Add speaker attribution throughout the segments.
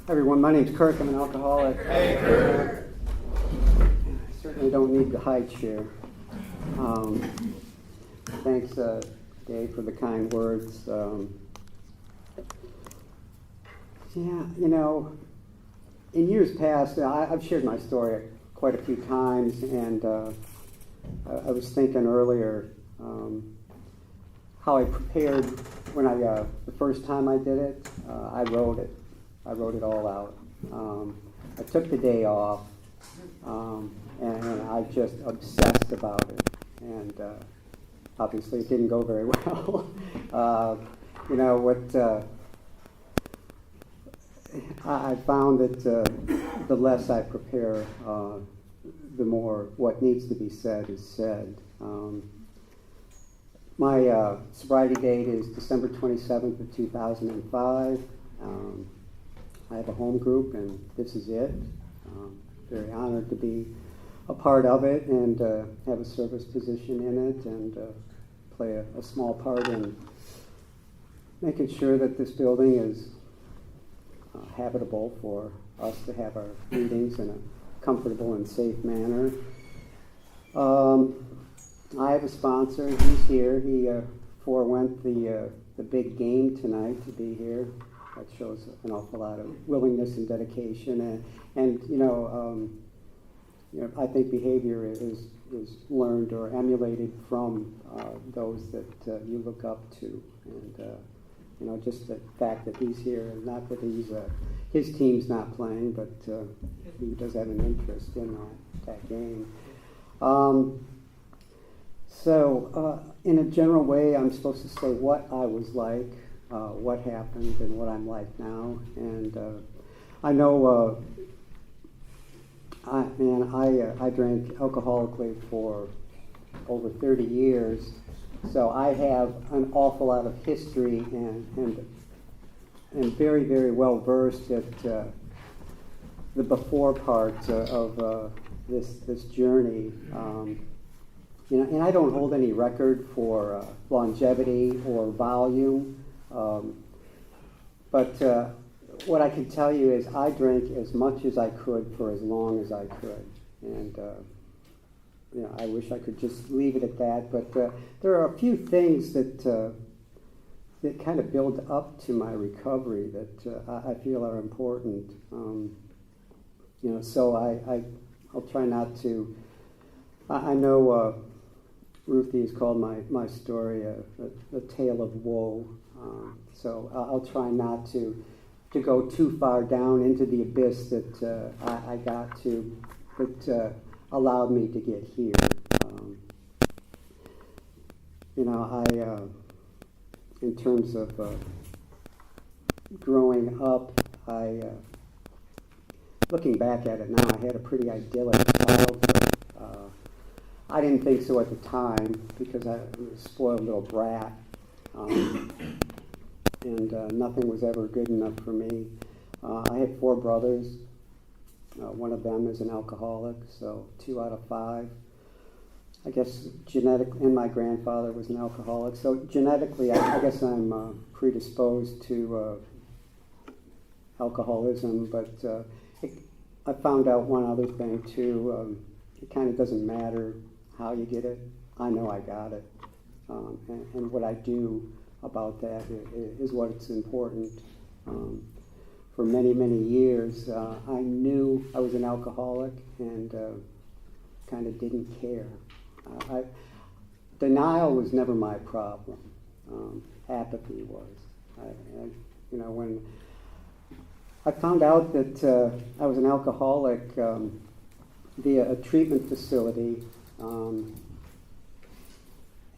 Speaker 1: Everyone, my name's Kirk. I'm an alcoholic.
Speaker 2: Hey, Kirk.
Speaker 1: I certainly don't need the high chair. Thanks, Dave, for the kind words. In years past, I've shared my story quite a few times, and I was thinking earlier how I prepared when the first time I did it. I wrote it. I wrote it all out. I took the day off, and I just obsessed about it. And obviously, it didn't go very well. I found that the less I prepare, the more what needs to be said is said. My sobriety date is December 27th of 2005. I have a home group, and this is it. Very honored to be a part of it and have a service position in it and play a small part in making sure that this building is habitable for us to have our meetings in a comfortable and safe manner. I have a sponsor. He's here. He forewent the big game tonight to be here. That shows an awful lot of willingness and dedication, and I think behavior is learned or emulated from those that you look up to, and just the fact that he's here, and not that his team's not playing, but he does have an interest in that game. So, in a general way, I'm supposed to say what I was like, what happened, and what I'm like now. And I know, I drank alcoholically for over 30 years, so I have an awful lot of history and very, very well versed at the before part of this journey. And I don't hold any record for longevity or volume, but what I can tell you is I drank as much as I could for as long as I could, and I wish I could just leave it at that. But there are a few things that kind of build up to my recovery that I feel are important. So I'll try not to. I know. Ruthie has called my story a tale of woe. So I'll try not to go too far down into the abyss that I got to, that allowed me to get here. In terms of growing up, looking back at it now, I had a pretty idyllic childhood. I didn't think so at the time because I was a spoiled little brat, and nothing was ever good enough for me. I had 4 brothers. One of them is an alcoholic, so 2 out of 5. I guess genetically, and my grandfather was an alcoholic, so genetically, I guess I'm predisposed to alcoholism, but I found out one other thing too. It kind of doesn't matter how you get it. I know I got it. And what I do about that is what's important. For many, many years, I knew I was an alcoholic and kind of didn't care. Denial was never my problem. Apathy was. When I found out that I was an alcoholic via a treatment facility,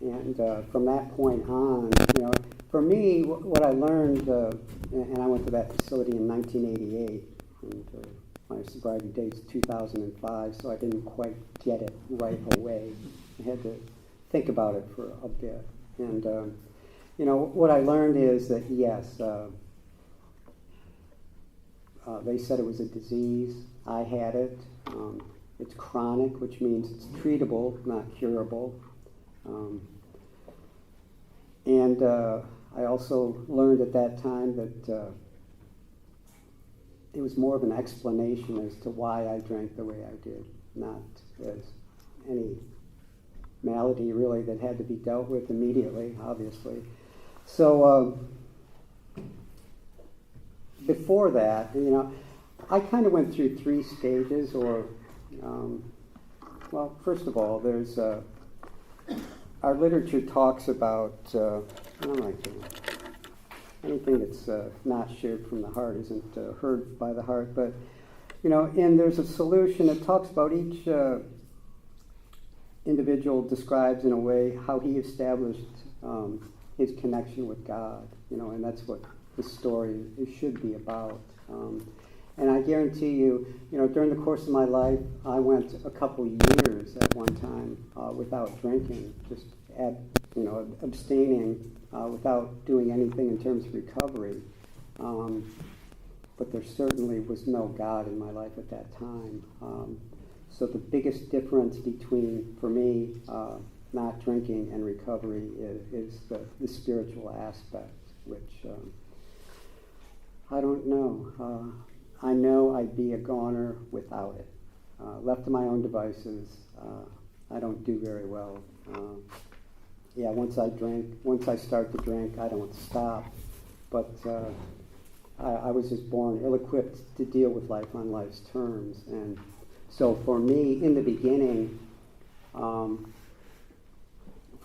Speaker 1: and from that point on, for me, what I learned, and I went to that facility in 1988, and my sobriety date is 2005, so I didn't quite get it right away. I had to think about it for a bit. And, what I learned is that, yes, they said it was a disease. I had it. It's chronic, which means it's treatable, not curable. And I also learned at that time that it was more of an explanation as to why I drank the way I did, not as any malady really that had to be dealt with immediately, obviously. So before that, I kind of went through 3 stages, or well, first of all, there's our literature talks about anything that's not shared from the heart isn't heard by the heart, but and there's a solution that talks about each individual describes in a way how he established his connection with God, and that's what the story should be about. And I guarantee you, during the course of my life, I went a couple years at one time without drinking, just abstaining without doing anything in terms of recovery. But there certainly was no God in my life at that time. So the biggest difference between, for me, not drinking and recovery is the spiritual aspect, which I don't know. I know I'd be a goner without it. Left to my own devices, I don't do very well. Once I start to drink, I don't stop. But I was just born ill-equipped to deal with life on life's terms. And so for me, in the beginning, for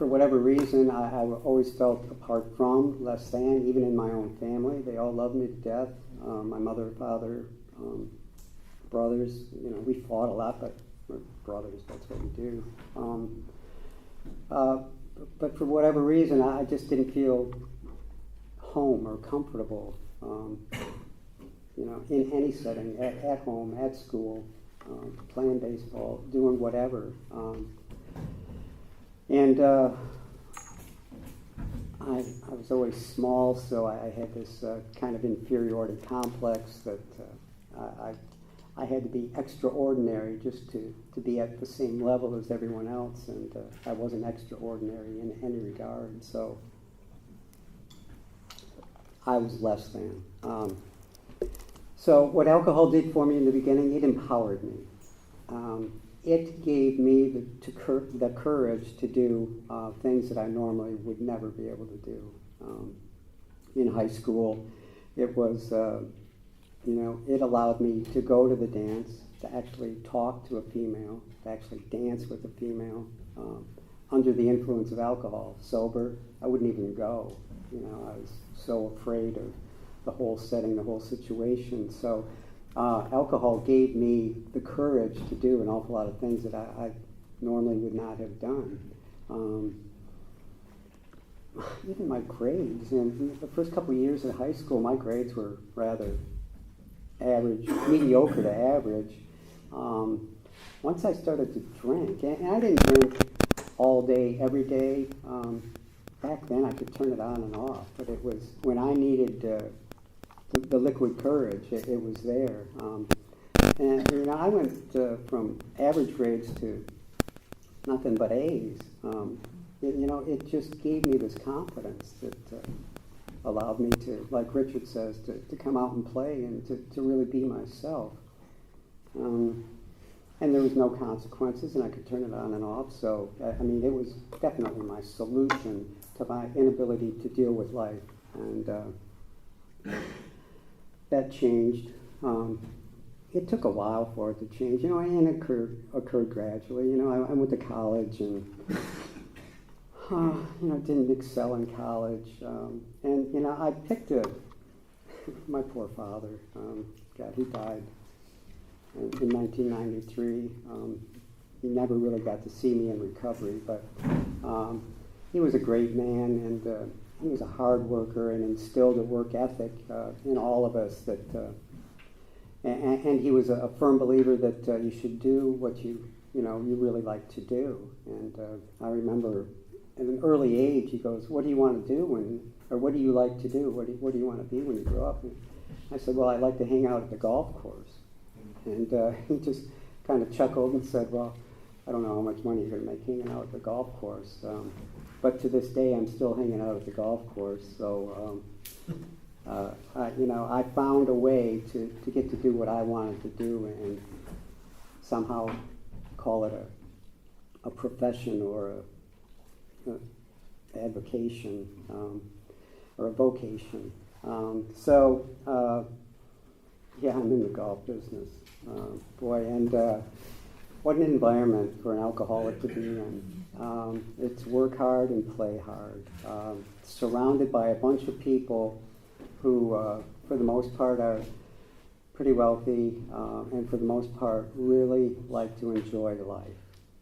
Speaker 1: whatever reason, I always felt apart from, less than, even in my own family. They all loved me to death. My mother, father, brothers, we fought a lot, but we're brothers, that's what we do. But for whatever reason, I just didn't feel home or comfortable, in any setting, at home, at school, playing baseball, doing whatever. I was always small, so I had this kind of inferiority complex that I had to be extraordinary just to be at the same level as everyone else, and I wasn't extraordinary in any regard, so I was less than. So what alcohol did for me in the beginning, it empowered me. It gave me the courage to do things that I normally would never be able to do. In high school, it was, it allowed me to go to the dance, to actually talk to a female, to actually dance with a female, under the influence of alcohol. Sober, I wouldn't even go. I was so afraid of the whole setting, the whole situation. So alcohol gave me the courage to do an awful lot of things that I normally would not have done. Even my grades, in the first couple of years of high school, my grades were rather average, mediocre to average. Once I started to drink, and I didn't drink all day, every day. Back then I could turn it on and off, but it was when I needed the liquid courage, it was there. And I went from average grades to nothing but A's. It just gave me this confidence that allowed me to, like Richard says, to come out and play and to really be myself. And there was no consequences, and I could turn it on and off. So, it was definitely my solution to my inability to deal with life. And that changed. It took a while for it to change, and it occurred gradually. I went to college and, didn't excel in college. And I picked my poor father. God, he died in 1993. He never really got to see me in recovery, but he was a great man, and he was a hard worker and instilled a work ethic in all of us. And he was a firm believer that you should do what you really like to do. And I remember at an early age, he goes, "What do you want to do or what do you like to do? What do you want to be when you grow up?" And I said, "Well, I'd like to hang out at the golf course." And he just kind of chuckled and said, "Well, I don't know how much money you're going to make hanging out at the golf course." But to this day, I'm still hanging out at the golf course. So I found a way to get to do what I wanted to do and somehow call it a profession or a avocation or a vocation. Yeah, I'm in the golf business. What an environment for an alcoholic to be in. It's work hard and play hard. Surrounded by a bunch of people who, for the most part, are pretty wealthy and for the most part really like to enjoy life.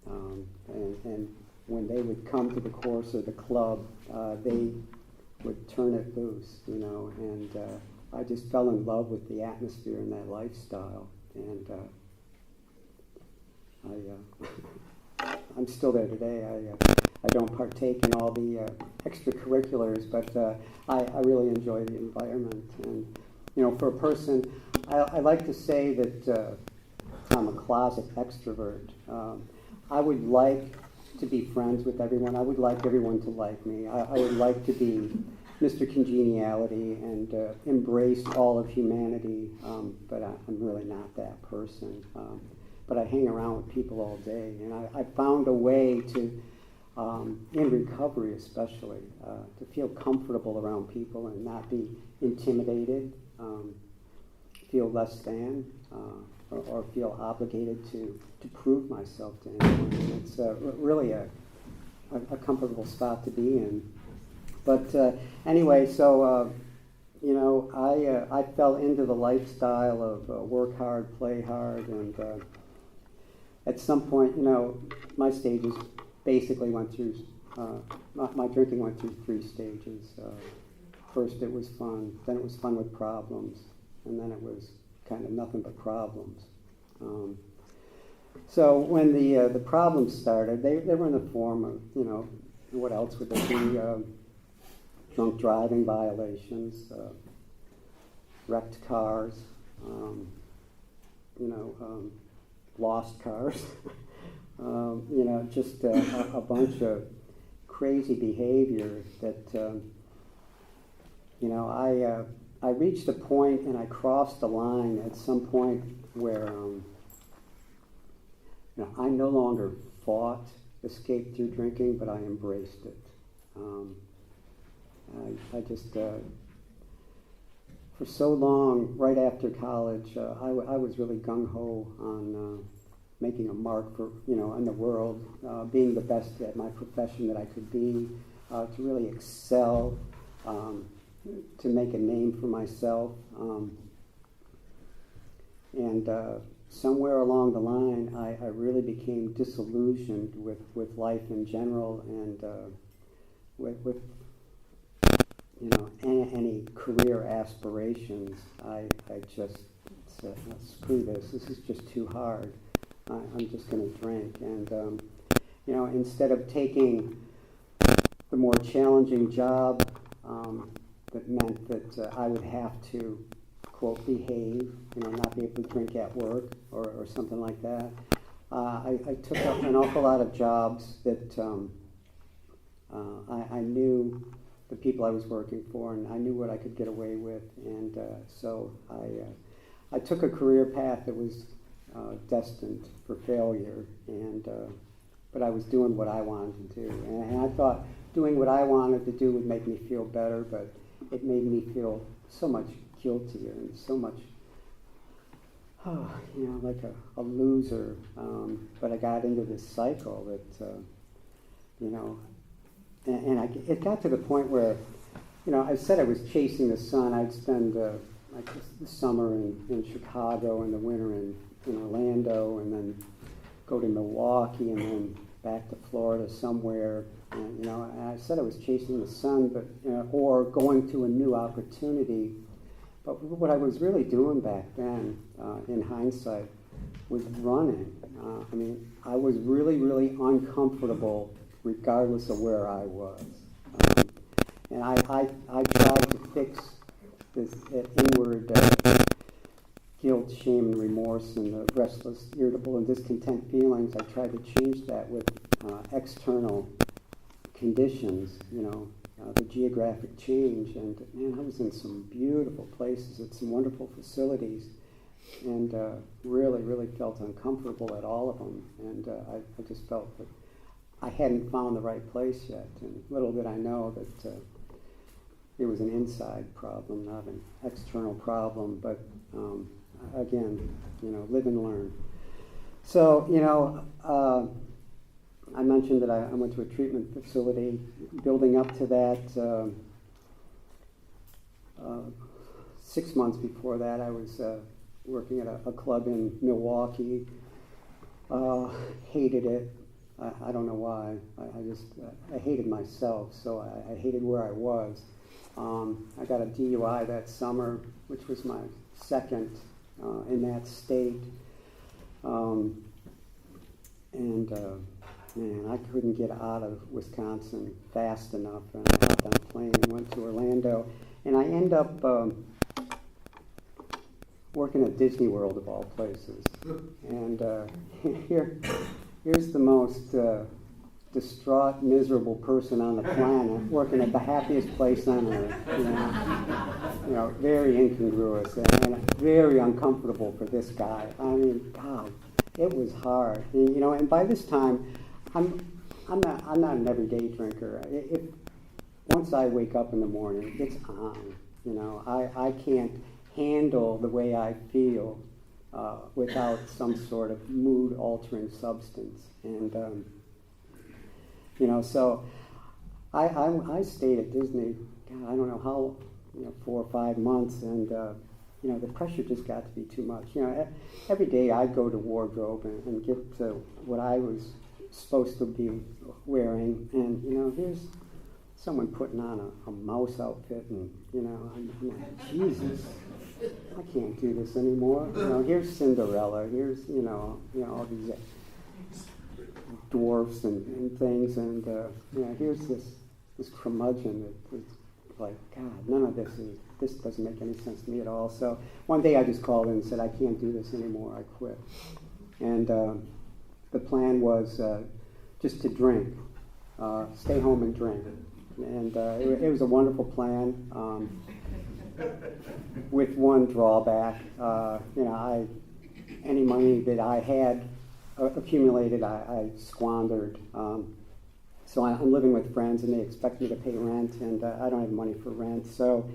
Speaker 1: And when they would come to the course or the club, they would turn it loose, and I just fell in love with the atmosphere and that lifestyle. And I'm still there today. I don't partake in all the extracurriculars, but I really enjoy the environment. And for a person, I like to say that I'm a closet extrovert. I would like to be friends with everyone. I would like everyone to like me. I would like to be Mr. Congeniality and embrace all of humanity, but I'm really not that person. But I hang around with people all day, and I found a way to, in recovery especially, to feel comfortable around people and not be intimidated, feel less than, or feel obligated to prove myself to anyone. And it's really a comfortable spot to be in. But anyway, so I fell into the lifestyle of work hard, play hard, and at some point, my stages basically went through. My drinking went through 3 stages. First, it was fun. Then it was fun with problems, and then it was kind of nothing but problems. So when the problems started, they were in the form of, what else would they be? Drunk driving violations, wrecked cars, lost cars, just a bunch of crazy behavior that, I reached a point and I crossed the line at some point where, I no longer fought escape through drinking, but I embraced it. I just, for so long, right after college, I was really gung-ho on making a mark for, in the world, being the best at my profession that I could be, to really excel, to make a name for myself. And somewhere along the line, I really became disillusioned with life in general and with any career aspirations. I just said, screw this. This is just too hard. I'm just going to drink. And, instead of taking the more challenging job that meant that I would have to, quote, behave, not be able to drink at work or something like that, I took up an awful lot of jobs that I knew the people I was working for, and I knew what I could get away with, and so I took a career path that was destined for failure, and but I was doing what I wanted to do, and I thought doing what I wanted to do would make me feel better, but it made me feel so much guiltier and so much, like a loser. But I got into this cycle that, it got to the point where, I said I was chasing the sun. I'd spend the summer in Chicago and the winter in Orlando, and then go to Milwaukee and then back to Florida somewhere. And, and I said I was chasing the sun, but or going to a new opportunity. But what I was really doing back then, in hindsight, was running. I was really, really uncomfortable regardless of where I was. And I tried to fix this inward guilt, shame, and remorse, and the restless, irritable, and discontent feelings. I tried to change that with external conditions, the geographic change. And man, I was in some beautiful places at some wonderful facilities, and really, really felt uncomfortable at all of them. And I just felt that I hadn't found the right place yet. And little did I know that it was an inside problem, not an external problem. But again, live and learn. So, I mentioned that I went to a treatment facility. Building up to that, 6 months before that, I was working at a club in Milwaukee. Hated it. I don't know why. I hated myself, so I hated where I was. I got a DUI that summer, which was my second in that state. Man, I couldn't get out of Wisconsin fast enough, and I hopped on a plane and went to Orlando. And I end up working at Disney World, of all places. And here's the most distraught, miserable person on the planet working at the happiest place on earth. Very incongruous and very uncomfortable for this guy. I mean, God, it was hard. And by this time, I'm not an everyday drinker. Once I wake up in the morning, it's on. I can't handle the way I feel without some sort of mood-altering substance. And so I stayed at Disney. God, I don't know how, 4 or 5 months, and the pressure just got to be too much. Every day I'd go to wardrobe and get what I was supposed to be wearing, and here's someone putting on a mouse outfit, and I'm like, Jesus, I can't do this anymore. Here's Cinderella, here's all these dwarfs and things, and here's this curmudgeon that's like, God, none of this doesn't make any sense to me at all. So one day I just called in and said, I can't do this anymore, I quit. And the plan was just to drink, stay home and drink. And it was a wonderful plan, with one drawback. Any money that I had accumulated, I squandered. So I'm living with friends, and they expect me to pay rent, and I don't have money for rent. So,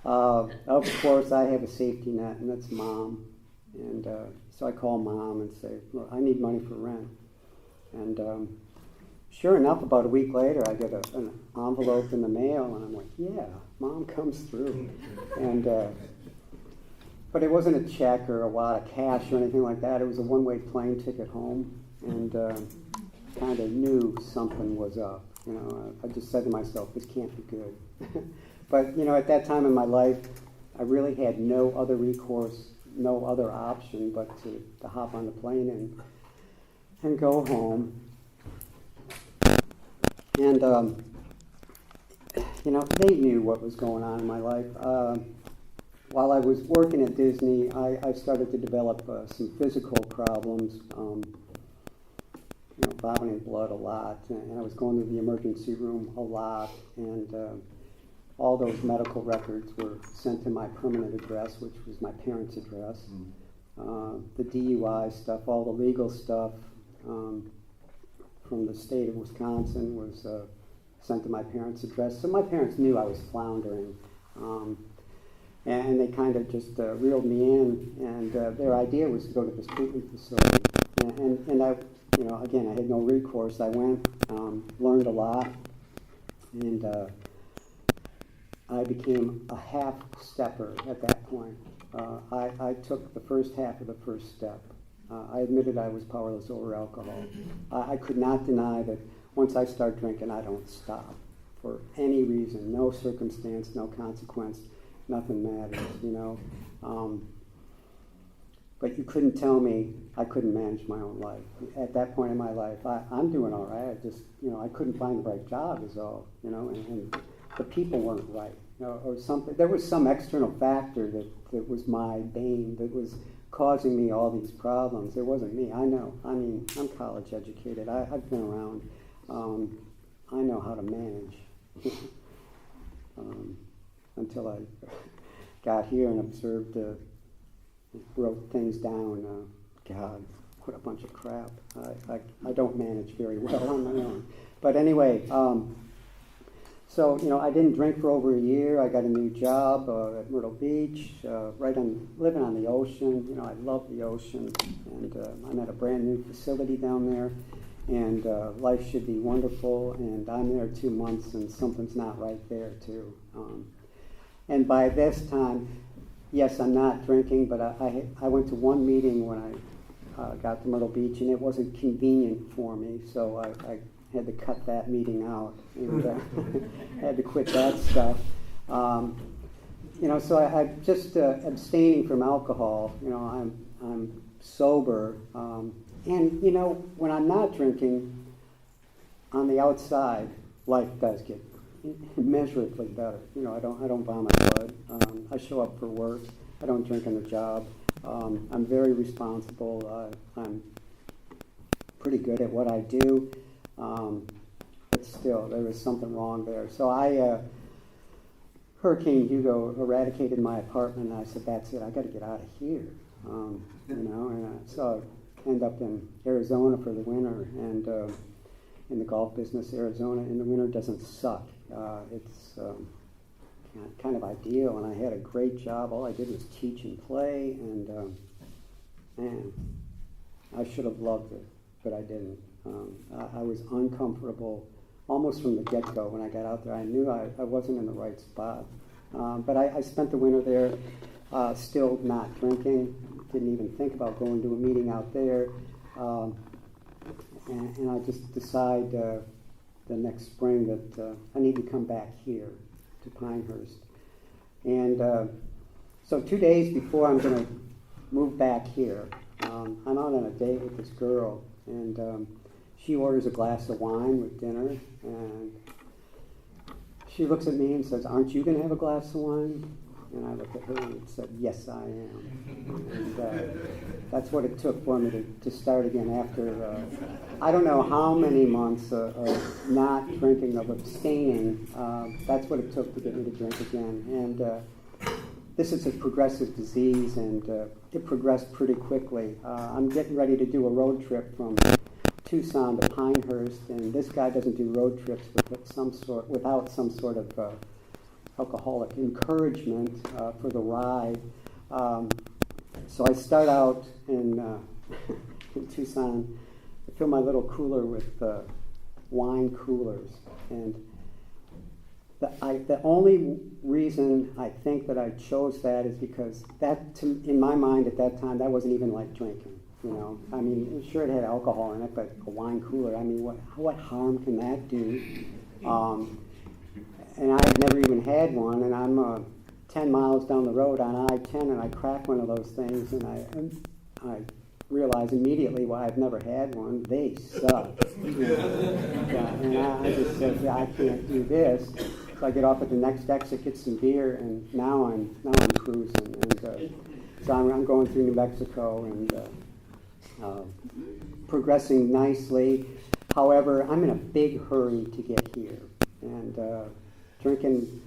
Speaker 1: of course, I have a safety net, and that's Mom. And so I call Mom and say, look, I need money for rent. And sure enough, about a week later, I get an envelope in the mail, and I'm like, yeah, Mom comes through. And but it wasn't a check or a wad of cash or anything like that. It was a one-way plane ticket home, and kind of knew something was up. I just said to myself, this can't be good. But at that time in my life, I really had no other recourse, no other option but to hop on the plane and go home. And they knew what was going on in my life. While I was working at Disney, I started to develop some physical problems. Vomiting blood a lot, and I was going to the emergency room a lot, and all those medical records were sent to my permanent address, which was my parents' address. The DUI stuff, all the legal stuff from the state of Wisconsin was sent to my parents' address. So my parents knew I was floundering, and they kind of just reeled me in, and their idea was to go to this treatment facility. And I, again, I had no recourse. I went, learned a lot, and I became a half-stepper at that point. I took the first half of the first step. I admitted I was powerless over alcohol. I could not deny that once I start drinking, I don't stop for any reason, no circumstance, no consequence, nothing matters, But you couldn't tell me I couldn't manage my own life. At that point in my life, I'm doing all right. I just, I couldn't find the right job is all, and the people weren't right, or something. There was some external factor that was my bane, that was causing me all these problems. It wasn't me. I know. I mean, I'm college educated. I've been around. I know how to manage. until I got here and observed, wrote things down. God, what a bunch of crap. I don't manage very well on my own. But anyway, so, I didn't drink for over a year. I got a new job at Myrtle Beach, living on the ocean. I love the ocean, and I'm at a brand new facility down there, and life should be wonderful, and I'm there 2 months, and something's not right there, too. And by this time, yes, I'm not drinking, but I went to one meeting when I got to Myrtle Beach, and it wasn't convenient for me, so I had to cut that meeting out, and had to quit that stuff. So I just abstaining from alcohol. I'm sober, and when I'm not drinking, on the outside, life does get immeasurably better. I don't vomit blood. I show up for work. I don't drink on the job. I'm very responsible. I'm pretty good at what I do. But still, there was something wrong there. So Hurricane Hugo eradicated my apartment, and I said, that's it, I got to get out of here. So I end up in Arizona for the winter, and in the golf business, Arizona in the winter doesn't suck. It's kind of ideal, and I had a great job. All I did was teach and play, and man, I should have loved it, but I didn't. I was uncomfortable almost from the get-go when I got out there. I knew I wasn't in the right spot. But I spent the winter there, still not drinking, didn't even think about going to a meeting out there. And I just decide the next spring that I need to come back here to Pinehurst. And so 2 days before I'm going to move back here, I'm out on a date with this girl, and she orders a glass of wine with dinner, and she looks at me and says, "Aren't you going to have a glass of wine?" And I looked at her and said, "Yes, I am." And that's what it took for me to start again after, I don't know how many months of not drinking, of abstaining. That's what it took to get me to drink again. And this is a progressive disease, and it progressed pretty quickly. I'm getting ready to do a road trip from Tucson to Pinehurst, and this guy doesn't do road trips without some sort of alcoholic encouragement for the ride. So I start out in Tucson. I fill my little cooler with wine coolers, and the only reason I think that I chose that is because in my mind at that time, that wasn't even like drinking. I mean, sure, it had alcohol in it, but a wine cooler, I mean, what harm can that do? And I had never even had one, and I'm 10 miles down the road on I-10, and I crack one of those things, and I realize immediately why I've never had one. They suck. And I just said, yeah, I can't do this. So I get off at the next exit, get some beer, and now I'm cruising. And so I'm going through New Mexico and progressing nicely. However, I'm in a big hurry to get here, and drinking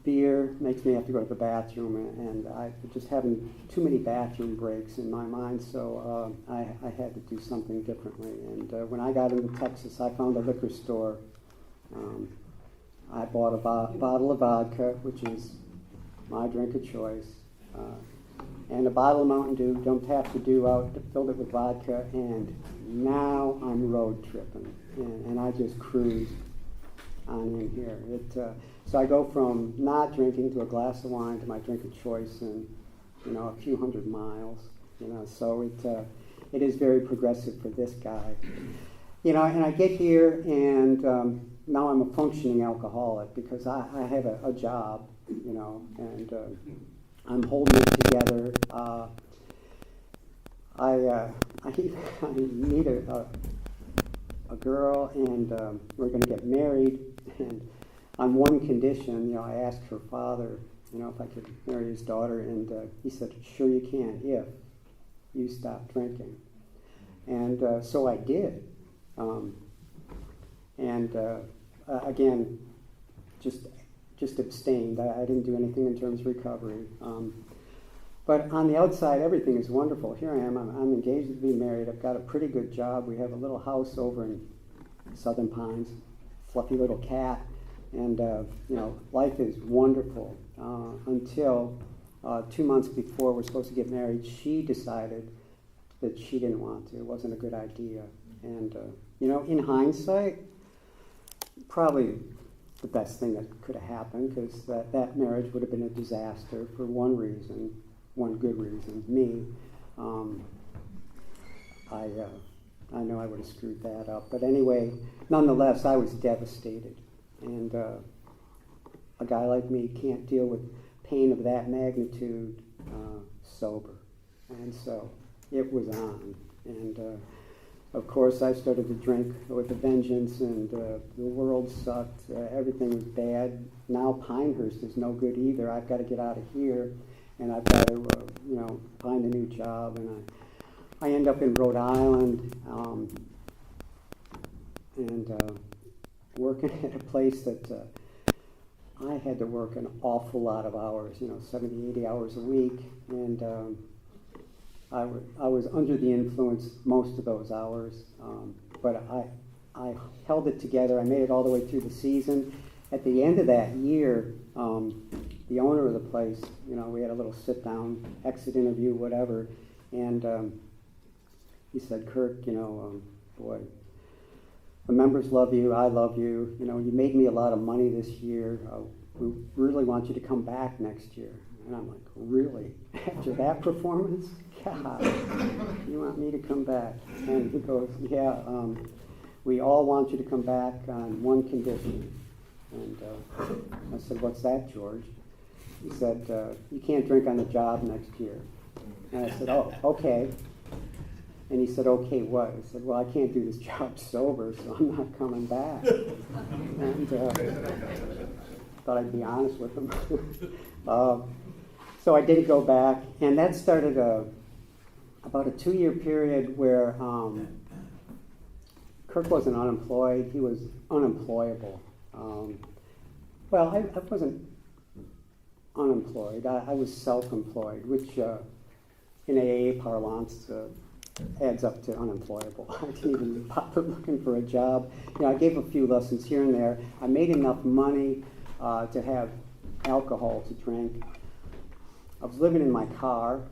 Speaker 1: beer makes me have to go to the bathroom, and I just having too many bathroom breaks in my mind, so I had to do something differently. And when I got into Texas, I found a liquor store. I bought a bottle of vodka, which is my drink of choice, and a bottle of Mountain Dew. Don't have to filled it with vodka, and now I'm road tripping, and I just cruise on in here. So I go from not drinking to a glass of wine to my drink of choice in a few hundred miles. So it is very progressive for this guy. And I get here, and now I'm a functioning alcoholic because I have a job, and I'm holding it together. I need a girl, and we're going to get married, and on one condition, I asked her father, if I could marry his daughter, and he said, "Sure you can, if you stop drinking." And so I did. Again, just just abstained. I didn't do anything in terms of recovery. But on the outside, everything is wonderful. Here I am. I'm engaged to be married. I've got a pretty good job. We have a little house over in Southern Pines, fluffy little cat, and life is wonderful until 2 months before we're supposed to get married, she decided that she didn't want to. It wasn't a good idea. And, in hindsight, probably the best thing that could have happened, because that marriage would have been a disaster for one reason, one good reason, me. I know I would have screwed that up. But anyway, nonetheless, I was devastated. And a guy like me can't deal with pain of that magnitude sober. And so it was on. And of course, I started to drink with a vengeance, and the world sucked. Everything was bad. Now Pinehurst is no good either. I've got to get out of here, and I've got to, find a new job. And I end up in Rhode Island, and working at a place that I had to work an awful lot of hours, 70, 80 hours a week, and I was under the influence most of those hours, but I held it together. I made it all the way through the season. At the end of that year, the owner of the place, we had a little sit-down, exit interview, whatever, and he said, Kirk, boy, the members love you, I love you, you made me a lot of money this year. We really want you to come back next year. And I'm like, really? After that performance? God, you want me to come back? And he goes, yeah, we all want you to come back on one condition. And I said, what's that, George? He said, you can't drink on the job next year. And I said, oh, okay. And he said, okay, what? I said, well, I can't do this job sober, so I'm not coming back. And thought I'd be honest with him. So I did go back, and that started about a 2-year period where Kirk wasn't unemployed, he was unemployable. Well, I wasn't unemployed, I was self-employed, which in AA parlance adds up to unemployable. I didn't even bother looking for a job. I gave a few lessons here and there. I made enough money to have alcohol to drink. I was living in my car,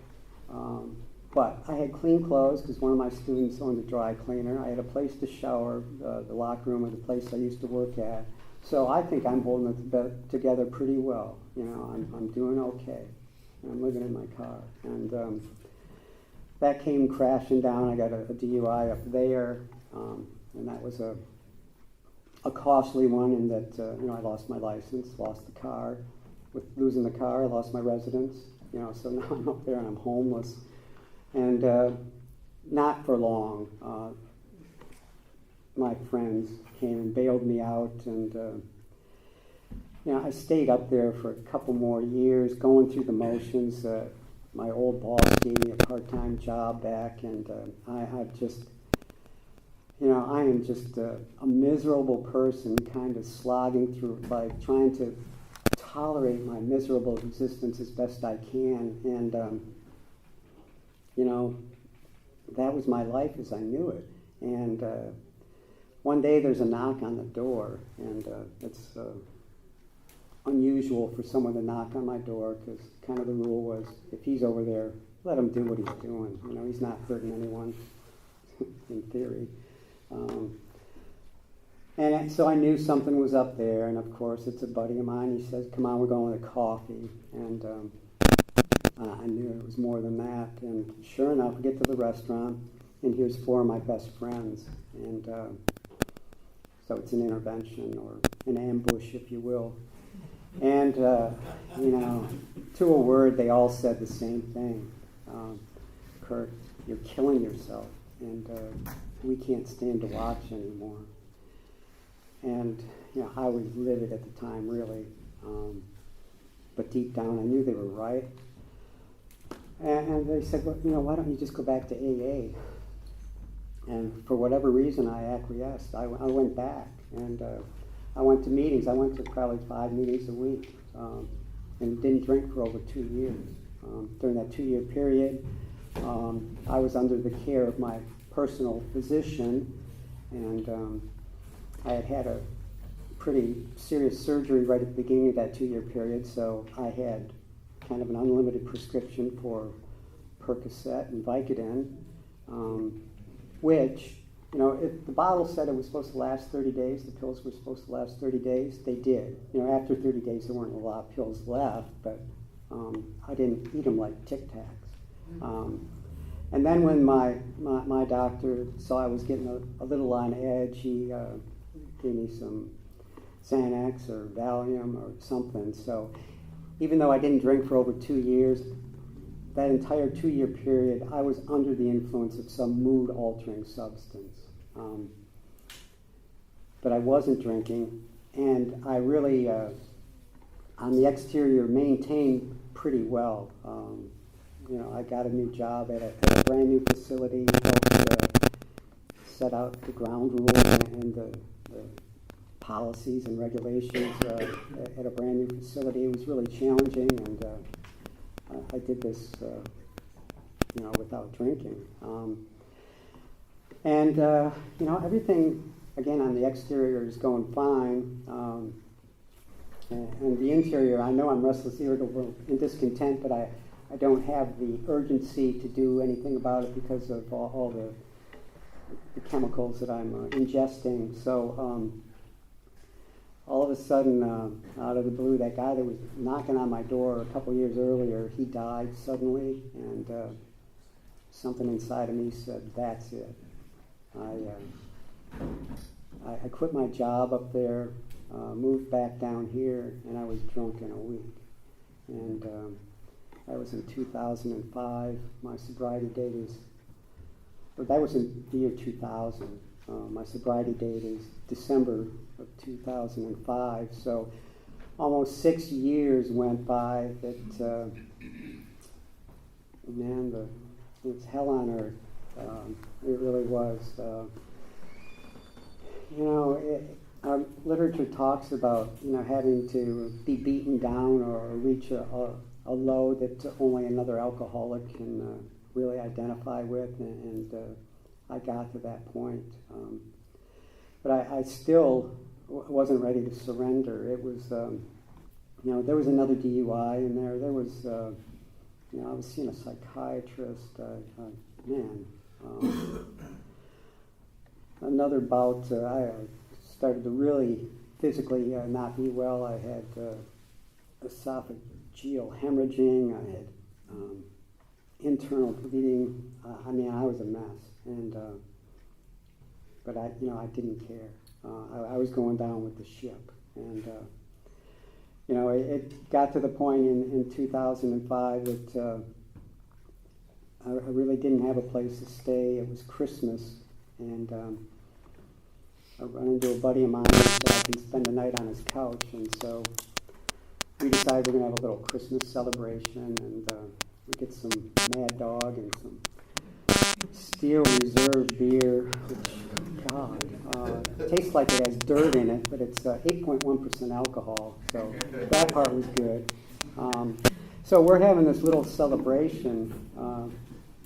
Speaker 1: but I had clean clothes because one of my students owned a dry cleaner. I had a place to shower, the locker room of the place I used to work at. So I think I'm holding it together pretty well. I'm doing okay. I'm living in my car. And that came crashing down. I got a DUI up there, and that was a costly one in that, I lost my license, lost the car. With losing the car, I lost my residence, so now I'm up there and I'm homeless. And not for long. My friends came and bailed me out, and I stayed up there for a couple more years, going through the motions. My old boss gave me a part-time job back, and I've just, I am just a miserable person, kind of slogging through life, trying to tolerate my miserable existence as best I can. And, that was my life as I knew it. And one day there's a knock on the door, and it's unusual for someone to knock on my door, because kind of the rule was, if he's over there, let him do what he's doing. He's not hurting anyone, in theory. And so I knew something was up there, and of course it's a buddy of mine. He says, come on, we're going to coffee. And I knew it was more than that. And sure enough, we get to the restaurant, and here's 4 of my best friends. And so it's an intervention, or an ambush, if you will. And, to a word, they all said the same thing. Kirk, you're killing yourself, and we can't stand to watch anymore. And, I was livid at the time, really. But deep down, I knew they were right. And they said, well, why don't you just go back to AA? And for whatever reason, I acquiesced. I went back, and I went to meetings. I went to probably 5 meetings a week, and didn't drink for over 2 years. During that 2-year period, I was under the care of my personal physician, and I had had a pretty serious surgery right at the beginning of that 2-year period, so I had kind of an unlimited prescription for Percocet and Vicodin, which, you know, if the bottle said it was supposed to last 30 days, the pills were supposed to last 30 days, they did. You know, after 30 days there weren't a lot of pills left, but I didn't eat them like Tic Tacs. And then when my doctor saw I was getting a little on edge, he gave me some Xanax or Valium or something. So even though I didn't drink for over 2 years, that entire 2-year period, I was under the influence of some mood-altering substance. But I wasn't drinking, and I really, on the exterior, maintained pretty well. You know, I got a new job at a brand new facility, helped set out the ground rules and the policies and regulations at a brand new facility. It was really challenging, and I did this, you know, without drinking. And you know, everything, again, on the exterior is going fine. And the interior, I know I'm restless, irritable, and discontent, but I don't have the urgency to do anything about it because of all the chemicals that I'm ingesting. So all of a sudden, out of the blue, that guy that was knocking on my door a couple years earlier, he died suddenly, and something inside of me said, that's it. I quit my job up there, moved back down here, and I was drunk in a week. And that was in 2005. My sobriety date is, or that was in the year 2000. My sobriety date is December of 2005. So almost 6 years went by that, man, it's hell on earth. It really was. You know, our literature talks about, you know, having to be beaten down or reach a low that only another alcoholic can really identify with, and I got to that point. But I still wasn't ready to surrender. It was, you know, there was another DUI in there. There was, you know, I was seeing a psychiatrist. Man, another bout, I started to really physically not be well. I had esophageal hemorrhaging. I had internal bleeding. I mean, I was a mess, and but you know, I didn't care. I was going down with the ship, and you know, it got to the point in 2005 that I really didn't have a place to stay. It was Christmas, and I run into a buddy of mine and said I can spend the night on his couch, and so we decided we're going to have a little Christmas celebration, and we get some Mad Dog and some Steel Reserve beer, which, God, tastes like it has dirt in it, but it's 8.1% alcohol, so that part was good. So we're having this little celebration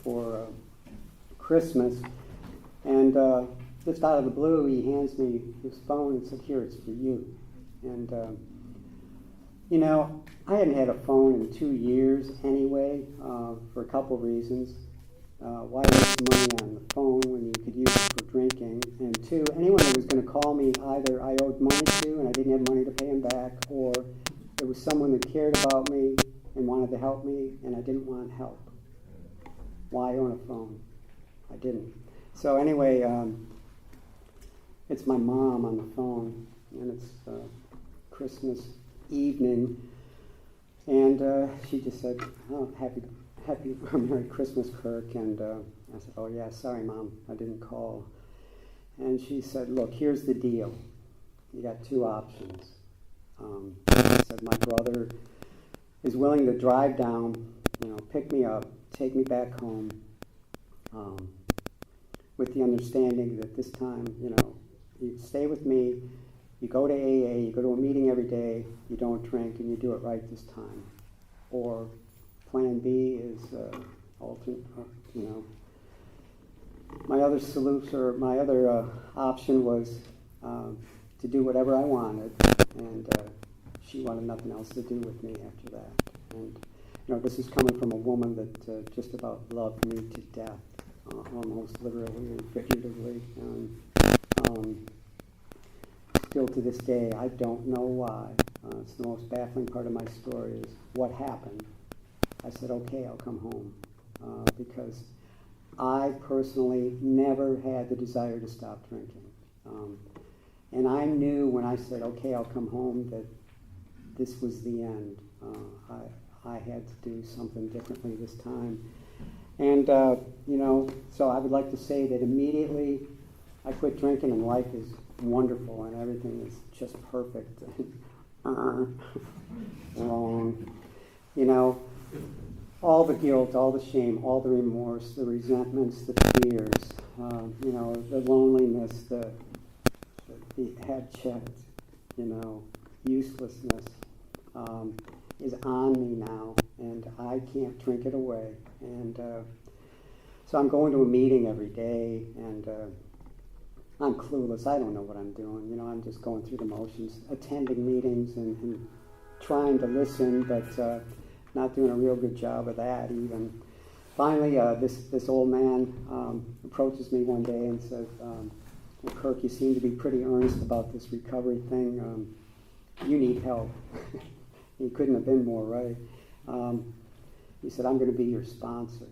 Speaker 1: for Christmas, and just out of the blue, he hands me his phone and said, "Here, it's for you." And you know, I hadn't had a phone in 2 years anyway, for a couple reasons. Why waste money on the phone when you could use it for drinking? And two, anyone that was going to call me, either I owed money to and I didn't have money to pay him back, or it was someone that cared about me and wanted to help me, and I didn't want help. Why own a phone? I didn't. So anyway, it's my mom on the phone, and it's Christmas evening, and she just said, "Oh, happy Merry Christmas, Kirk." And I said, "Oh yeah, sorry, Mom, I didn't call." And she said, "Look, here's the deal. You got two options." She said, "My brother is willing to drive down, you know, pick me up, take me back home, with the understanding that this time, you know, you stay with me, You go to AA, you go to a meeting every day, you don't drink, and you do it right this time. Or plan B is alternate, My other solution, or my other option was to do whatever I wanted, and she wanted nothing else to do with me after that. And this is coming from a woman that just about loved me to death, almost literally and figuratively. Still to this day, I don't know why. It's the most baffling part of my story is what happened. I said, okay, I'll come home, because I personally never had the desire to stop drinking. And I knew when I said, okay, I'll come home, that this was the end. I had to do something differently this time. And, so I would like to say that immediately I quit drinking and life is wonderful and everything is just perfect. Wrong. All the guilt, all the shame, all the remorse, the resentments, the fears, the loneliness, the head checked, uselessness is on me now, and I can't drink it away. And so I'm going to a meeting every day, and I'm clueless. I don't know what I'm doing. I'm just going through the motions, attending meetings and trying to listen, but not doing a real good job of that even. Finally, this old man approaches me one day and says, well, Kirk, you seem to be pretty earnest about this recovery thing. You need help. He couldn't have been more right. He said, I'm going to be your sponsor.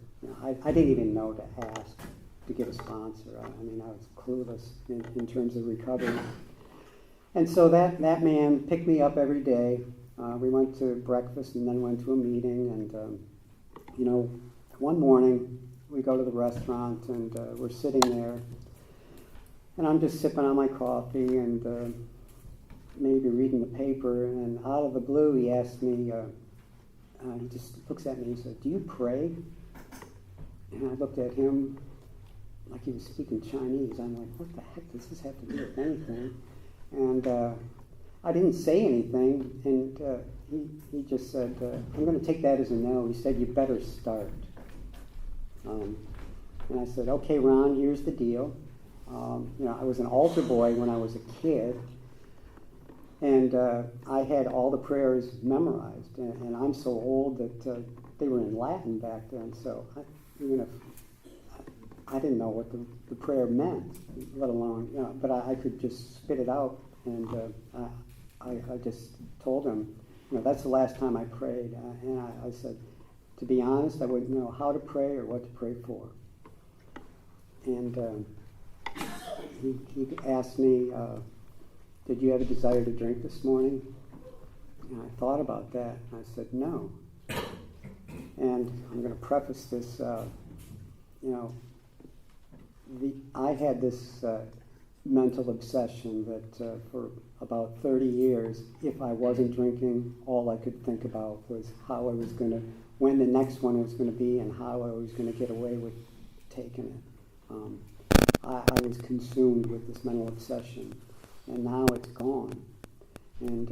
Speaker 1: I didn't even know to ask to get a sponsor. I was clueless in terms of recovery. And so that man picked me up every day. We went to breakfast and then went to a meeting. And, one morning we go to the restaurant and we're sitting there. And I'm just sipping on my coffee and maybe reading the paper. And out of the blue, he asked me, he just looks at me and said, do you pray? And I looked at him like he was speaking Chinese. I'm like, what the heck does this have to do with anything? And I didn't say anything. And he just said, I'm going to take that as a no. He said, you better start. And I said, okay, Ron, here's the deal. I was an altar boy when I was a kid, and I had all the prayers memorized, and I'm so old that they were in Latin back then, so even if I didn't know what the prayer meant, let alone, but I could just spit it out, and I just told him, that's the last time I prayed, and I said, to be honest, I wouldn't know how to pray or what to pray for. And he asked me, did you have a desire to drink this morning? And I thought about that, and I said, no. And I'm going to preface this, I had this mental obsession that for about 30 years, if I wasn't drinking, all I could think about was how I was going to, when the next one was going to be and how I was going to get away with taking it. I was consumed with this mental obsession, and now it's gone. And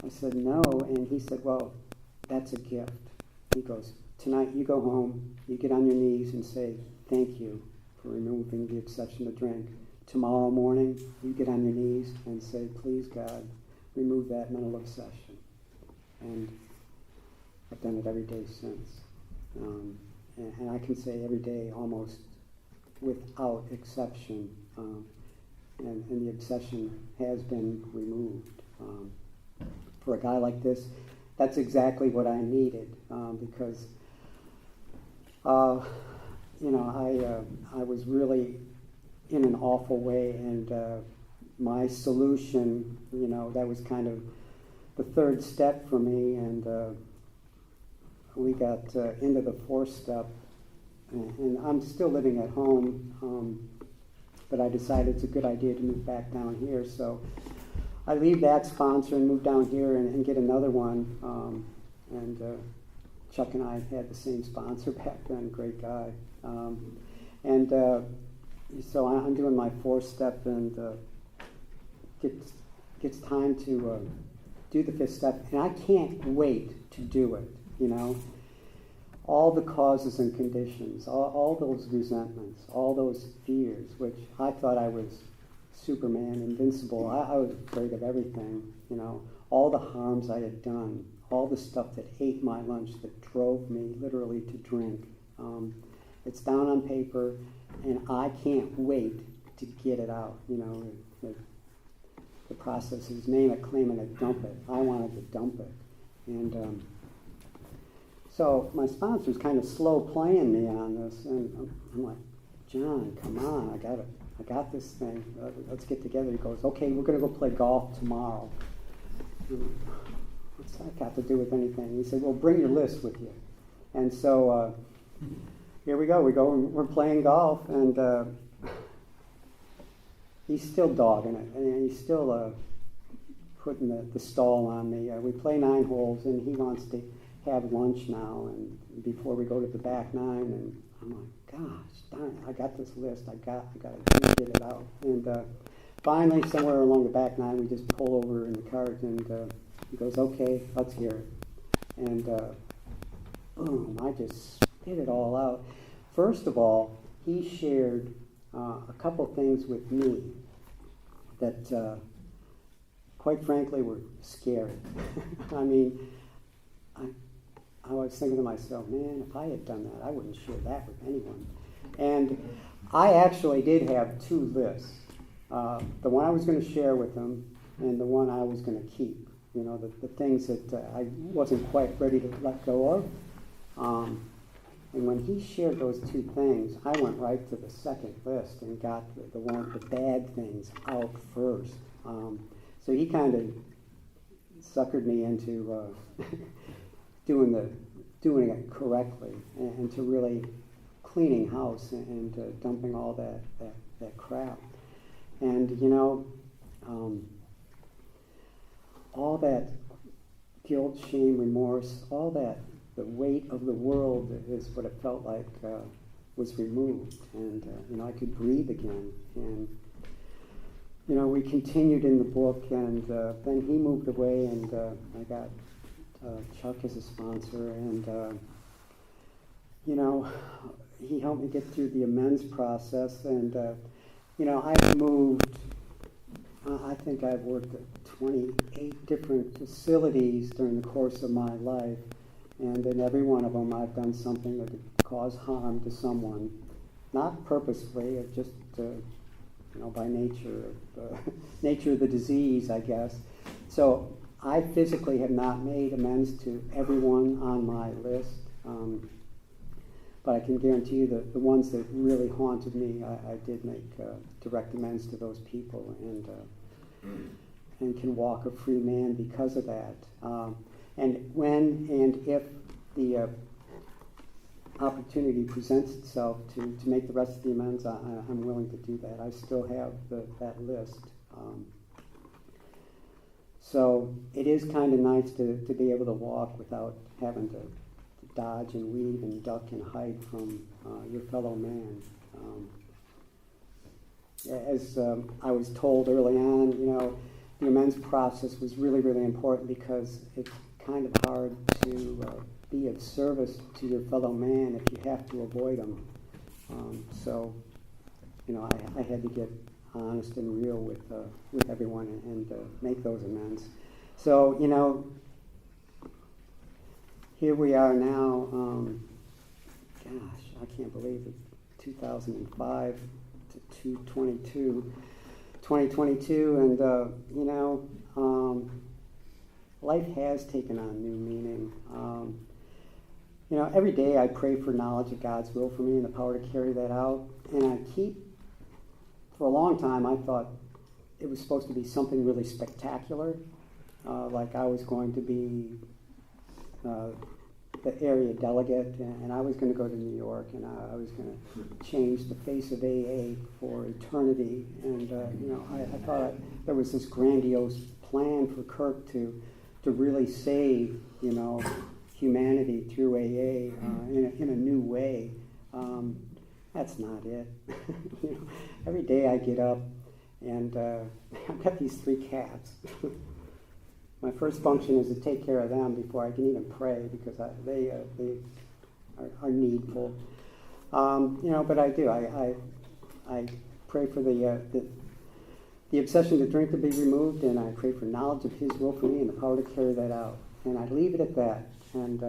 Speaker 1: I said, no, and he said, well, that's a gift. He goes, tonight you go home, you get on your knees and say, thank you for removing the obsession to drink. Tomorrow morning, you get on your knees and say, please, God, remove that mental obsession. And I've done it every day since. And I can say every day almost without exception, and the obsession has been removed. For a guy like this, that's exactly what I needed, because I was really in an awful way, and my solution, that was kind of the third step for me, and we got into the fourth step, and I'm still living at home, but I decided it's a good idea to move back down here, so I leave that sponsor and move down here and get another one, and Chuck and I had the same sponsor back then, great guy, so I'm doing my fourth step, and gets time to do the fifth step, and I can't wait to do it, you know. All the causes and conditions, all those resentments, all those fears, which I thought I was Superman, invincible. I was afraid of everything, you know. All the harms I had done, all the stuff that ate my lunch, that drove me literally to drink. It's down on paper, and I can't wait to get it out, you know. The process is name it, claim it, dump it. I wanted to dump it. And so my sponsor's kind of slow playing me on this, and I'm like, John, come on, I got this thing. Let's get together. He goes, okay, we're going to go play golf tomorrow. What's that got to do with anything? He said, well, bring your list with you. And so here we go. We're playing golf, and he's still dogging it, and he's still putting the stall on me. We play 9 holes, and he wants to have lunch now, and before we go to the back 9, and I'm like, gosh, darn it, I got this list. I got to get it out. And finally, somewhere along the back 9, we just pull over in the cart, and he goes, okay, let's hear it. And boom, I just spit it all out. First of all, he shared a couple things with me that, quite frankly, were scary. I mean, I was thinking to myself, man, if I had done that, I wouldn't share that with anyone. And I actually did have 2 lists. The one I was going to share with him, and the one I was going to keep. You know, the things that I wasn't quite ready to let go of. And when he shared those 2 things, I went right to the second list and got the bad things out first. So he kind of suckered me into doing it correctly, and to really cleaning house and dumping all that crap. And you know, all that guilt, shame, remorse, all that, the weight of the world is what it felt like was removed, and you know, I could breathe again. And you know, we continued in the book, and then he moved away, and I got Chuck as a sponsor, and you know, he helped me get through the amends process, and you know, I've moved. I think I've worked at 28 different facilities during the course of my life, and in every one of them, I've done something that could cause harm to someone, not purposefully, just you know, by nature of the disease, I guess. So I physically have not made amends to everyone on my list, but I can guarantee you that the ones that really haunted me, I did make direct amends to those people, and can walk a free man because of that. And when and if the opportunity presents itself to make the rest of the amends, I'm willing to do that. I still have that list. So it is kind of nice to be able to walk without having to dodge and weave and duck and hide from your fellow man. As I was told early on, you know, the amends process was really, really important because it's kind of hard to be of service to your fellow man if you have to avoid them. So, you know, I had to get honest and real with everyone and make those amends. So, you know, here we are now. Gosh, I can't believe it. 2005 to 2022, and you know, life has taken on new meaning. You know, every day I pray for knowledge of God's will for me and the power to carry that out. And for a long time, I thought it was supposed to be something really spectacular, like I was going to be the area delegate, and I was going to go to New York, and I was going to change the face of AA for eternity. And you know, I thought there was this grandiose plan for Kirk to really save, you know, humanity through AA in a new way. That's not it. You know, every day I get up And I've got these 3 cats. My first function is to take care of them before I can even pray, because they are needful. But I do. I pray for the obsession to drink to be removed, and I pray for knowledge of His will for me and the power to carry that out. And I leave it at that. And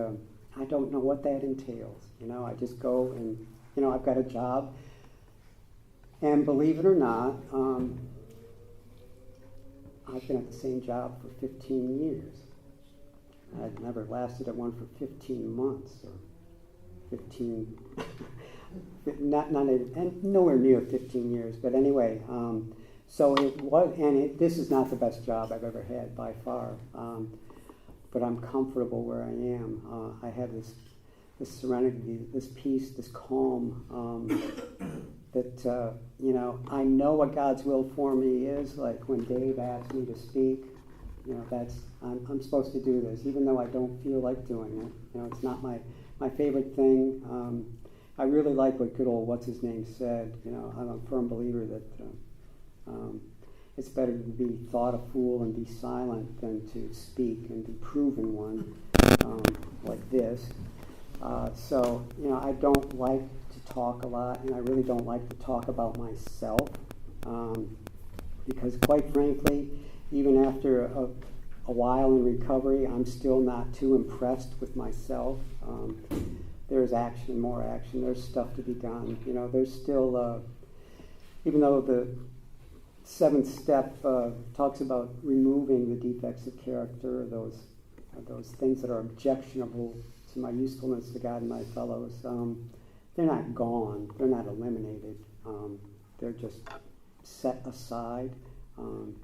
Speaker 1: I don't know what that entails. I just go and, I've got a job. And believe it or not, I've been at the same job for 15 years. I've never lasted at one for 15 months or 15, and nowhere near 15 years. But anyway, so it was, and this is not the best job I've ever had by far. But I'm comfortable where I am. I have this serenity, this peace, this calm. That I know what God's will for me is. Like when Dave asked me to speak, I'm supposed to do this, even though I don't feel like doing it. It's not my favorite thing. I really like what good old what's his name said. I'm a firm believer that it's better to be thought a fool and be silent than to speak and be proven one, like this. So I don't like to talk a lot, and I really don't like to talk about myself, because quite frankly, even after a while in recovery, I'm still not too impressed with myself. There's action, more action, there's stuff to be done. There's still, even though the 7th step talks about removing the defects of character, those things that are objectionable to my usefulness to God and my fellows, they're not gone, they're not eliminated, they're just set aside,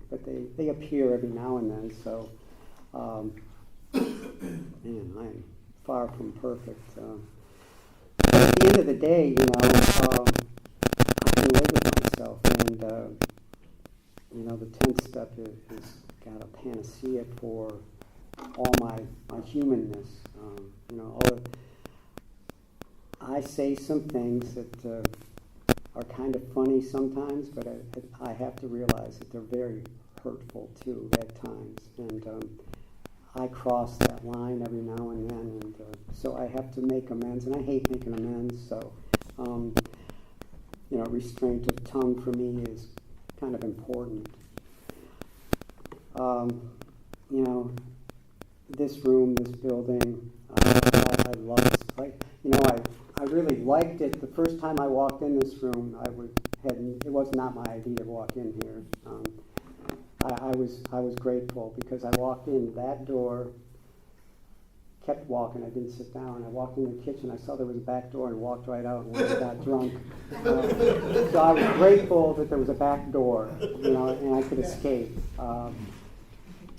Speaker 1: but they appear every now and then, so I'm far from perfect. But at the end of the day, I can live with myself, and the 10th step is got a panacea for all my humanness. I say some things that are kind of funny sometimes, but I have to realize that they're very hurtful too at times, and I cross that line every now and then, and so I have to make amends, and I hate making amends. So, restraint of tongue for me is kind of important. This room, this building, I love this place. I really liked it. The first time I walked in this room, it was not my idea to walk in here. I was grateful because I walked in that door, kept walking, I didn't sit down. I walked in the kitchen, I saw there was a back door and walked right out and went and got drunk. So I was grateful that there was a back door, and I could escape.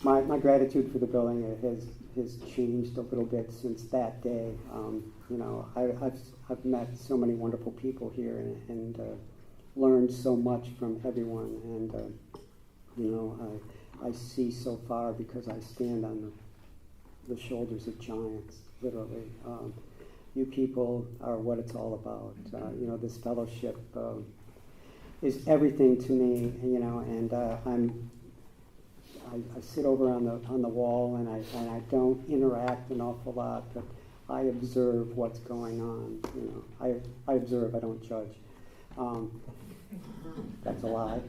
Speaker 1: My gratitude for the building has changed a little bit since that day. I've met so many wonderful people here and learned so much from everyone, and I see so far because I stand on the shoulders of giants, literally. You people are what it's all about. This fellowship is everything to me, and I sit over on the wall, and I don't interact an awful lot, but I observe what's going on. I observe, I don't judge. That's a lie.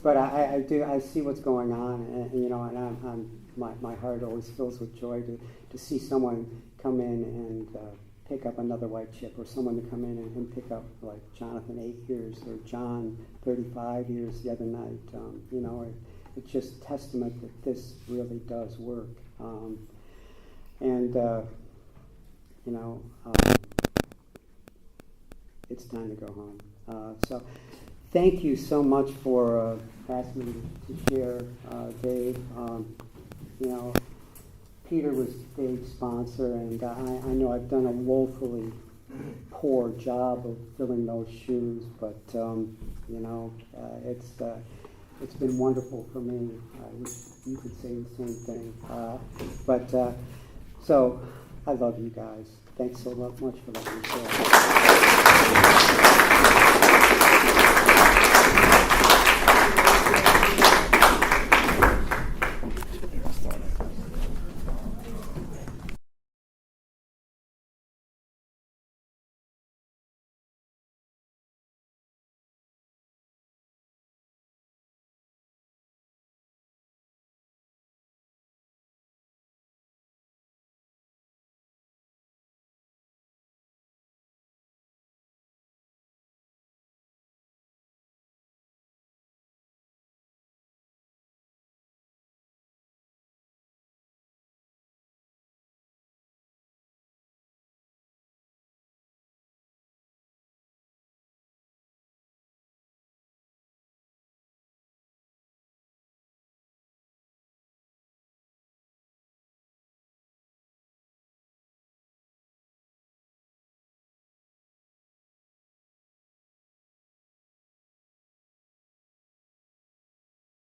Speaker 1: But I do. I see what's going on, and my heart always fills with joy to see someone come in and pick up another white chip, or someone to come in and pick up, like Jonathan, 8 years, or John, 35 years the other night. It's just testament that this really does work. It's time to go home. So thank you so much for asking me to share, Dave. Peter was Dave's sponsor, and I know I've done a woefully poor job of filling those shoes, but it's been wonderful for me. I wish you could say the same thing. So I love you guys. Thanks so much for letting me share.